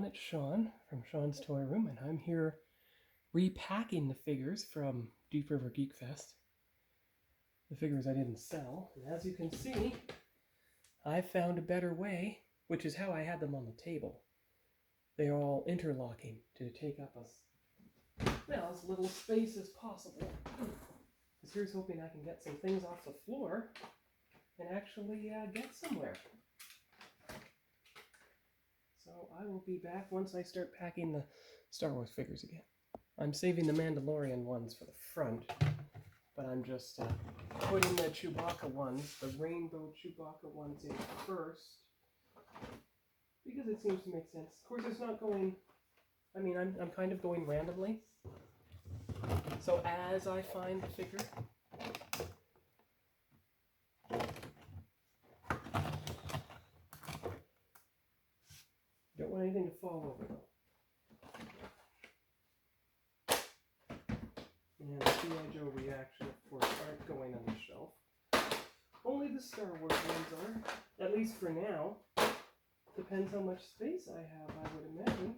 It's Sean from Sean's Toy Room, and I'm here repacking the figures from Deep River Geekfest. The figures I didn't sell, and as you can see, I found a better way, which is how I had them on the table. They are all interlocking to take up as little space as possible. Because here's hoping I can get some things off the floor and actually get somewhere. So I will be back once I start packing the Star Wars figures again. I'm saving the Mandalorian ones for the front, but I'm just putting the Chewbacca ones, the rainbow Chewbacca ones in first, because it seems to make sense. Of course, it's not going, I'm kind of going randomly. So as I find the figure, don't want anything to fall over though. And the G.I. Joe reaction, of course, aren't going on the shelf. Only the Star Wars ones are, at least for now. Depends how much space I have, I would imagine.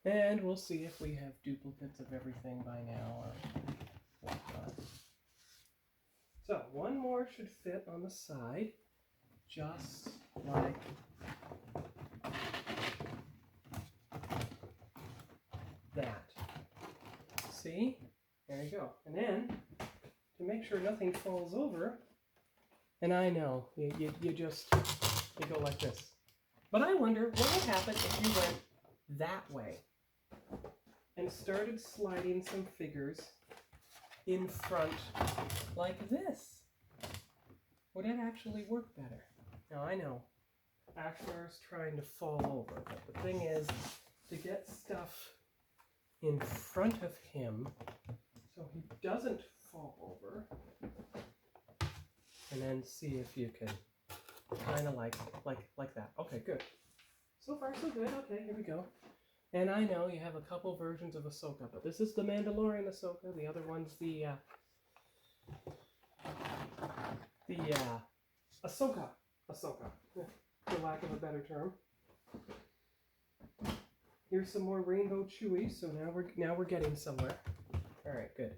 And we'll see if we have duplicates of everything by now or whatnot. So, one more should fit on the side, just like that. See? There you go. And then, to make sure nothing falls over, and I know, you go like this. But I wonder what would happen if you went that way and started sliding some figures in front like this. Would it actually work better? Now I know, Ashlar's trying to fall over, but the thing is to get stuff in front of him so he doesn't fall over, and then see if you can kind of like that. Okay, good. So far so good. Okay, here we go. And I know you have a couple versions of Ahsoka, but this is the Mandalorian Ahsoka. The other one's the Ahsoka, for lack of a better term. Here's some more rainbow Chewies, so now we're getting somewhere. All right, good.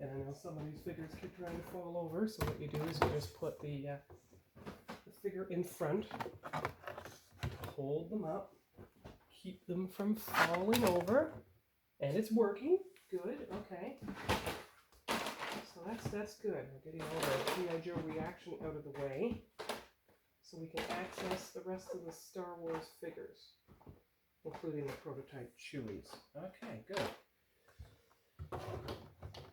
And I know some of these figures keep trying to fall over, so what you do is you just put the figure in front, hold them up, keep them from falling over, and it's working. Good, okay. So that's good. We're getting all the G.I. Joe reaction out of the way, so we can access the rest of the Star Wars figures, including the prototype Chewies. Okay, good.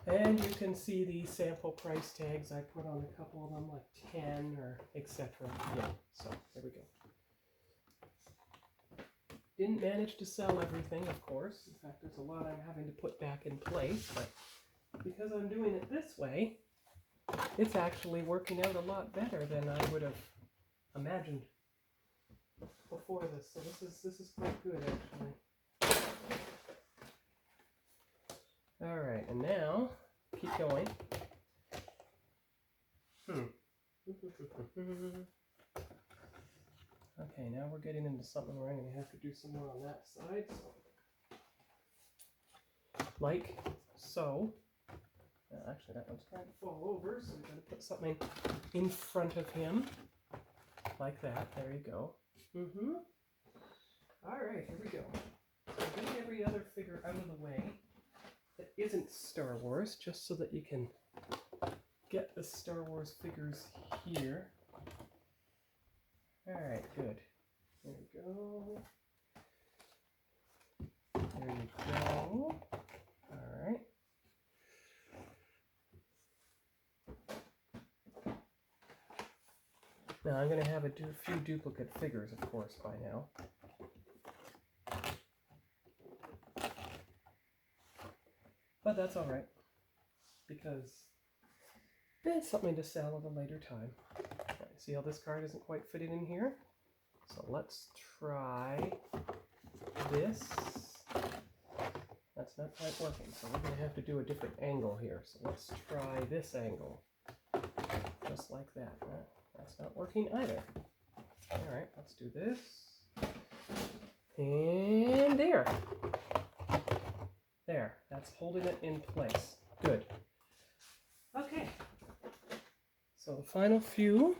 And you can see the sample price tags. I put on a couple of them, like 10 or etc. Yeah, so there we go. Didn't manage to sell everything, of course. In fact, there's a lot I'm having to put back in place, but because I'm doing it this way, it's actually working out a lot better than I would have imagined before this. So this is quite good, actually. All right, and now keep going. Okay, now we're getting into something where I'm going to have to do some more on that side. So, like so. Actually, that one's trying to fall over, so we're going to put something in front of him, like that. There you go. All right, here we go. So getting every other figure out of the way that isn't Star Wars, just so that you can get the Star Wars figures here. All right, good. There we go. There you go. All right. Now I'm going to have a few duplicate figures, of course, by now. But that's all right, because it's something to sell at a later time. Right, see how this card isn't quite fitting in here? So let's try this. That's not quite working, so we're going to have to do a different angle here. So let's try this angle, just like that. That's not working either. All right, let's do this. And there. There, that's holding it in place. Good. Okay. So the final few.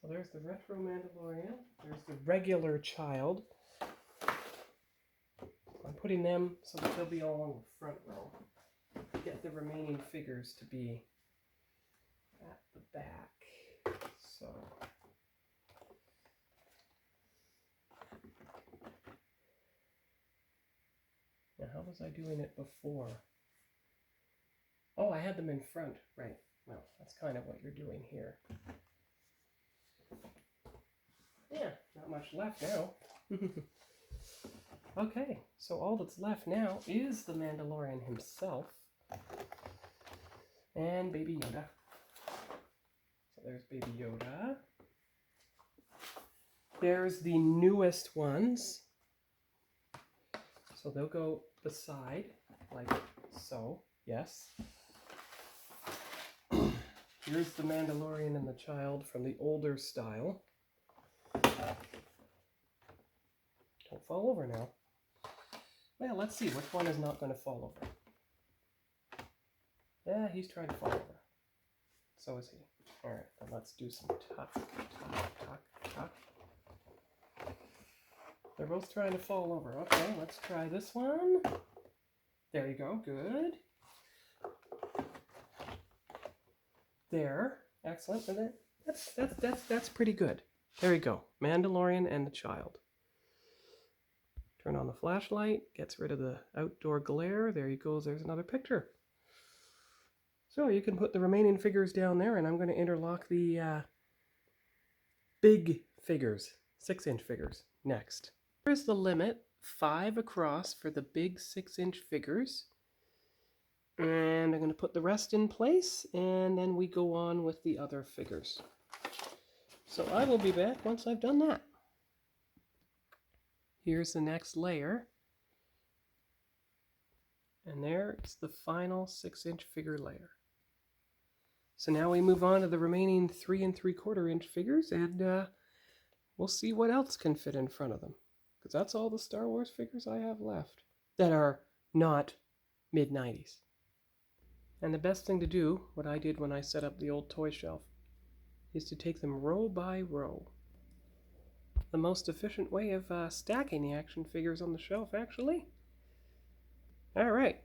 So there's the retro Mandalorian. There's the regular child. I'm putting them so that they'll be all on the front row. Get the remaining figures to be at the back. So now how was I doing it before? Oh, I had them in front, right. Well, that's kind of what you're doing here. Yeah, not much left now. Okay, so all that's left now is the Mandalorian himself and Baby Yoda. So there's Baby Yoda. There's the newest ones. So they'll go beside, like so, yes. Here's the Mandalorian and the child from the older style. Don't fall over now. Well, let's see which one is not going to fall over. Yeah, he's trying to fall over. So is he. All right, then let's do some tuck, tuck, tuck, tuck. They're both trying to fall over. Okay, let's try this one. There you go. Good. There. Excellent. And that's pretty good. There you go. Mandalorian and the child. Turn on the flashlight. Gets rid of the outdoor glare. There he goes. There's another picture. So you can put the remaining figures down there, and I'm going to interlock the big figures, 6-inch figures, next. Here's the limit, 5 across for the big 6-inch figures. And I'm going to put the rest in place, and then we go on with the other figures. So I will be back once I've done that. Here's the next layer. And there is the final 6-inch figure layer. So now we move on to the remaining 3 3/4-inch figures, and we'll see what else can fit in front of them. Because that's all the Star Wars figures I have left that are not mid-90s. And the best thing to do, what I did when I set up the old toy shelf, is to take them row by row. The most efficient way of stacking the action figures on the shelf, actually. Alright,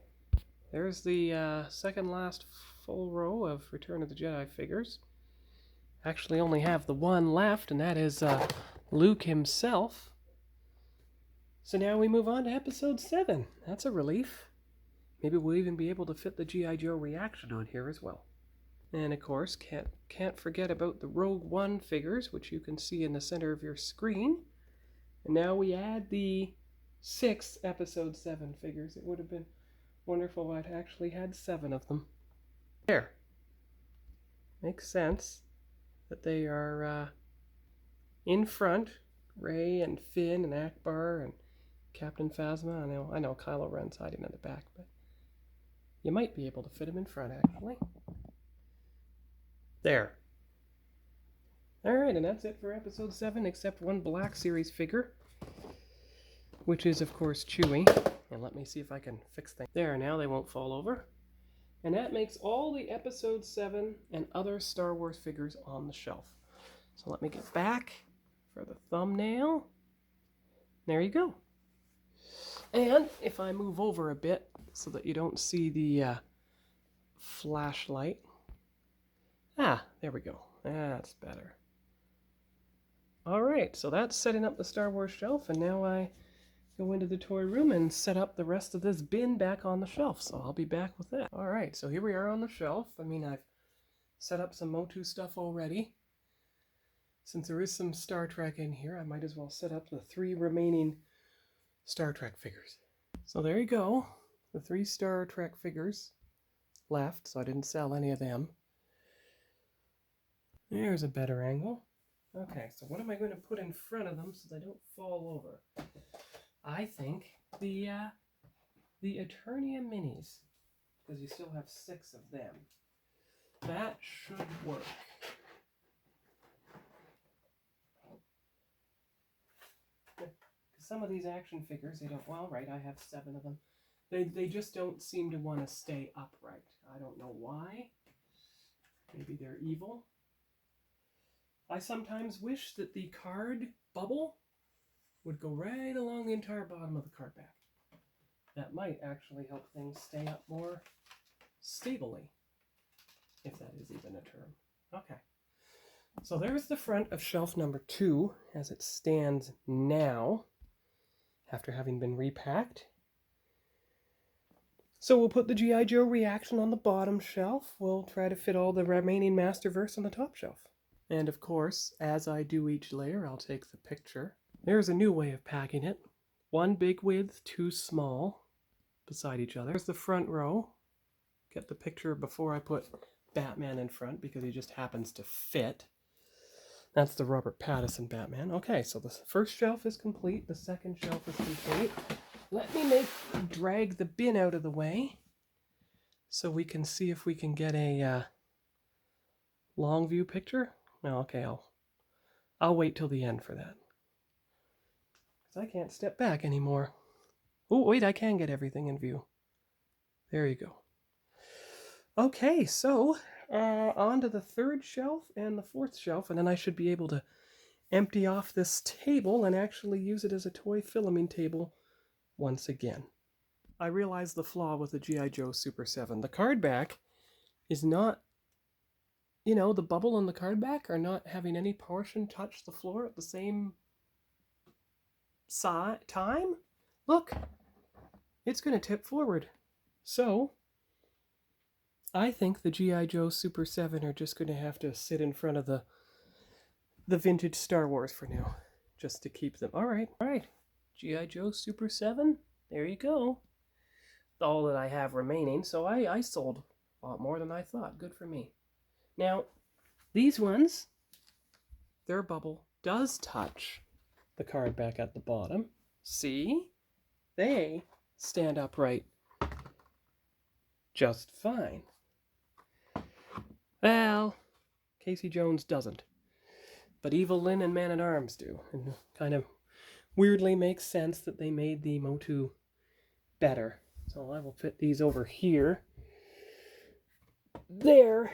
there's the second last full row of Return of the Jedi figures. Actually only have the one left, and that is Luke himself. So now we move on to episode 7. That's a relief. Maybe we'll even be able to fit the G.I. Joe reaction on here as well. And of course, can't forget about the Rogue One figures, which you can see in the center of your screen. And now we add the 6 episode 7 figures. It would have been wonderful if I'd actually had 7 of them. There. Makes sense that they are in front. Rey and Finn and Akbar and Captain Phasma. I know Kylo Ren's hiding in the back, but you might be able to fit him in front, actually. There. Alright, and that's it for episode 7, except one Black Series figure, which is, of course, Chewie. And let me see if I can fix things. There, now they won't fall over. And that makes all the episode 7 and other Star Wars figures on the shelf. So let me get back for the thumbnail. There you go. And if I move over a bit so that you don't see the flashlight. There we go. That's better. Alright, so that's setting up the Star Wars shelf, and now I go into the toy room and set up the rest of this bin back on the shelf, so I'll be back with that. Alright, so here we are on the shelf. I've set up some Motu stuff already. Since there is some Star Trek in here, I might as well set up the 3 remaining Star Trek figures. So there you go, the 3 Star Trek figures left, so I didn't sell any of them. There's a better angle. Okay, so what am I going to put in front of them so they don't fall over? I think the Eternia minis, because you still have 6 of them. That should work. some of these action figures, they don't, well, right, I have 7 of them. They just don't seem to want to stay upright. I don't know why. Maybe they're evil. I sometimes wish that the card bubble would go right along the entire bottom of the card back. That might actually help things stay up more stably, if that is even a term. Okay. So there's the front of shelf number 2 as it stands now, after having been repacked. So we'll put the G.I. Joe reaction on the bottom shelf. We'll try to fit all the remaining Masterverse on the top shelf. And of course, as I do each layer, I'll take the picture. There's a new way of packing it. 1 big width, 2 small, beside each other. There's the front row. Get the picture before I put Batman in front because he just happens to fit. That's the Robert Pattinson Batman. Okay, so the first shelf is complete. The second shelf is complete. Let me drag the bin out of the way so we can see if we can get a long view picture. No, okay, I'll wait till the end for that. Because I can't step back anymore. Oh, wait, I can get everything in view. There you go. Okay, so on to the third shelf and the fourth shelf, and then I should be able to empty off this table and actually use it as a toy filming table once again. I realized the flaw with the G.I. Joe Super 7. The card back is not, you know, the bubble on the card back are not having any portion touch the floor at the same time. Look, it's going to tip forward. So I think the G.I. Joe Super 7 are just going to have to sit in front of the vintage Star Wars for now, just to keep them. All right. G.I. Joe Super 7, there you go. All that I have remaining, so I sold a lot more than I thought. Good for me. Now, these ones, their bubble does touch the card back at the bottom. See? They stand upright just fine. Well, Casey Jones doesn't. But Evil Lynn and Man-at-Arms do. And kind of weirdly makes sense that they made the Motu better. So I will fit these over here. There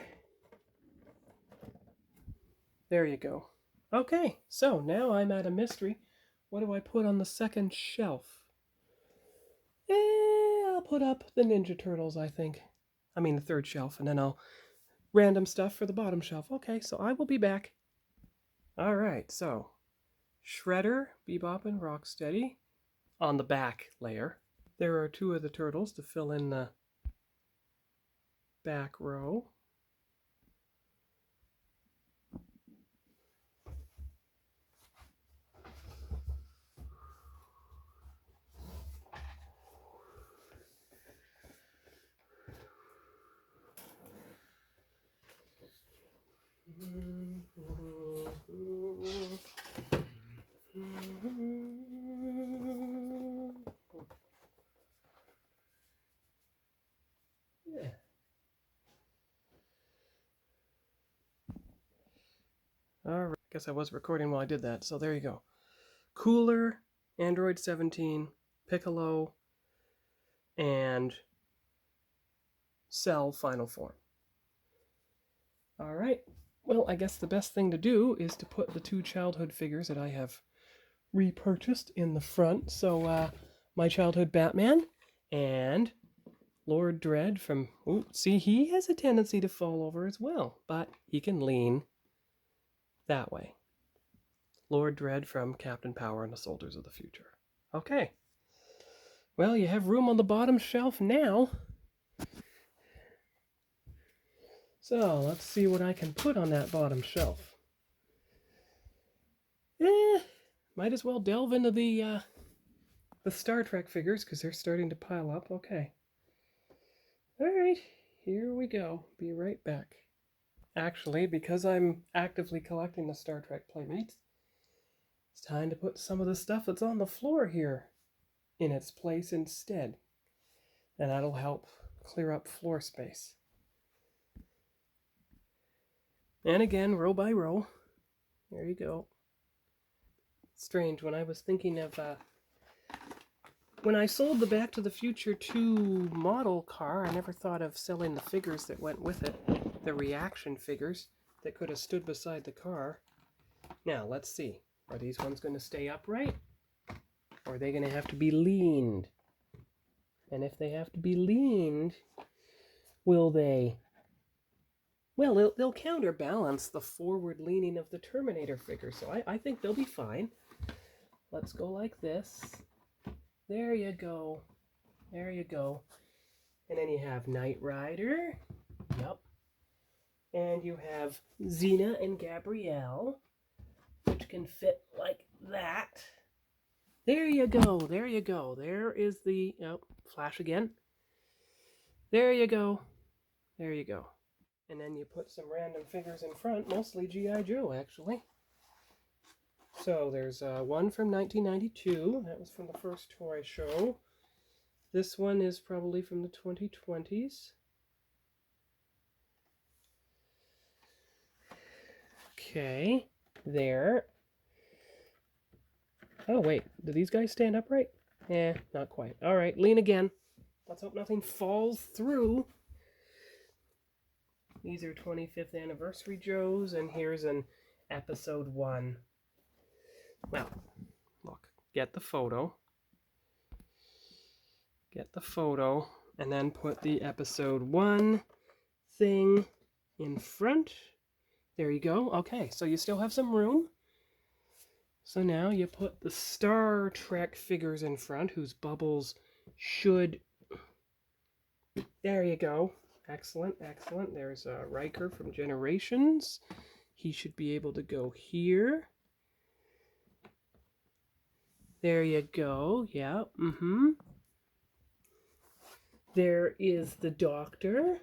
you go. Okay, so now I'm at a mystery. What do I put on the second shelf? I'll put up the Ninja Turtles, I think. I mean the third shelf, and then I'll random stuff for the bottom shelf. Okay, so I will be back. All right, so Shredder, Bebop, and Rocksteady on the back layer. There are 2 of the turtles to fill in the back row. Yeah. All right. Guess I was recording while I did that, so there you go. Cooler, Android 17, Piccolo, and Cell Final Form. All right. Well, I guess the best thing to do is to put the 2 childhood figures that I have repurchased in the front. So, my childhood Batman and Lord Dredd from... Ooh, see, he has a tendency to fall over as well, but he can lean that way. Lord Dredd from Captain Power and the Soldiers of the Future. Okay. Well, you have room on the bottom shelf now. So, let's see what I can put on that bottom shelf. Might as well delve into the Star Trek figures, because they're starting to pile up. Okay. Alright, here we go. Be right back. Actually, because I'm actively collecting the Star Trek Playmates, it's time to put some of the stuff that's on the floor here in its place instead. And that'll help clear up floor space. And again, row by row. There you go. Strange, when I was thinking of when I sold the Back to the Future 2 model car, I never thought of selling the figures that went with it, the reaction figures that could have stood beside the car. Now, let's see. Are these ones going to stay upright? Or are they going to have to be leaned? And if they have to be leaned, will they? Well, they'll counterbalance the forward leaning of the Terminator figure, so I think they'll be fine. Let's go like this. There you go. There you go. And then you have Knight Rider. Yep. And you have Xena and Gabrielle, which can fit like that. There you go. There you go. There is the... Oh, flash again. There you go. There you go. And then you put some random figures in front, mostly G.I. Joe, actually. So there's one from 1992. That was from the first toy show. This one is probably from the 2020s. Okay, there. Oh, wait. Do these guys stand upright? Eh, not quite. All right, lean again. Let's hope nothing falls through. These are 25th anniversary Joes, and here's an episode 1. Well, look, get the photo. Get the photo, and then put the episode 1 thing in front. There you go. Okay, so you still have some room. So now you put the Star Trek figures in front, whose bubbles should... There you go. Excellent, excellent. There's Riker from Generations. He should be able to go here. There you go. Yeah, There is the Doctor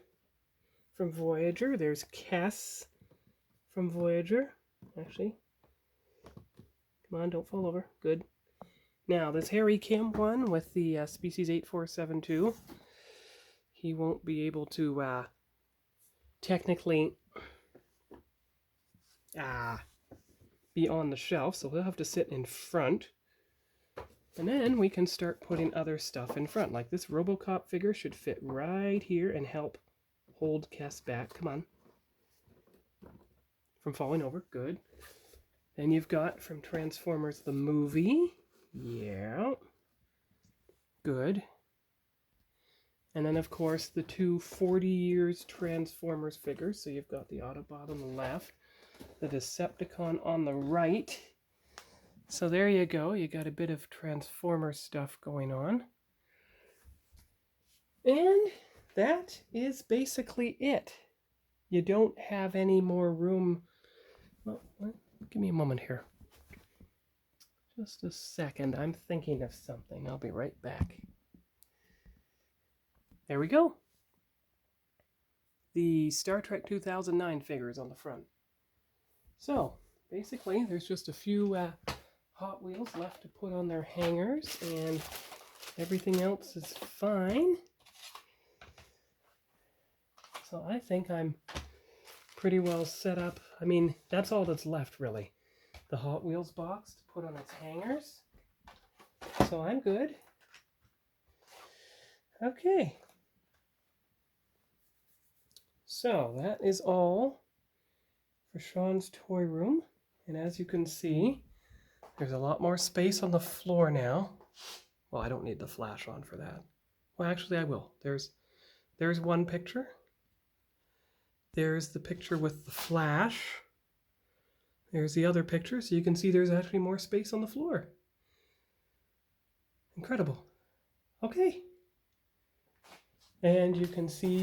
from Voyager. There's Cass from Voyager. Actually, come on, don't fall over. Good. Now, this Harry Kim one with the Species 8472. He won't be able to technically be on the shelf, so he'll have to sit in front. And then we can start putting other stuff in front. Like this RoboCop figure should fit right here and help hold Cass back. Come on. From falling over. Good. Then you've got from Transformers the movie. Yeah. Good. And then, of course, the two 40 years Transformers figures. So you've got the Autobot on the left, the Decepticon on the right. So there you go. You got a bit of Transformers stuff going on. And that is basically it. You don't have any more room. Well, give me a moment here. Just a second. I'm thinking of something. I'll be right back. There we go. The Star Trek 2009 figures on the front. So, basically, there's just a few Hot Wheels left to put on their hangers, and everything else is fine. So I think I'm pretty well set up. I mean, that's all that's left, really. The Hot Wheels box to put on its hangers. So I'm good. Okay. So that is all for Sean's toy room. And as you can see, there's a lot more space on the floor now. Well, I don't need the flash on for that. Well, actually I will. There's one picture. There's the picture with the flash. There's the other picture, so you can see there's actually more space on the floor. Incredible. Okay. And you can see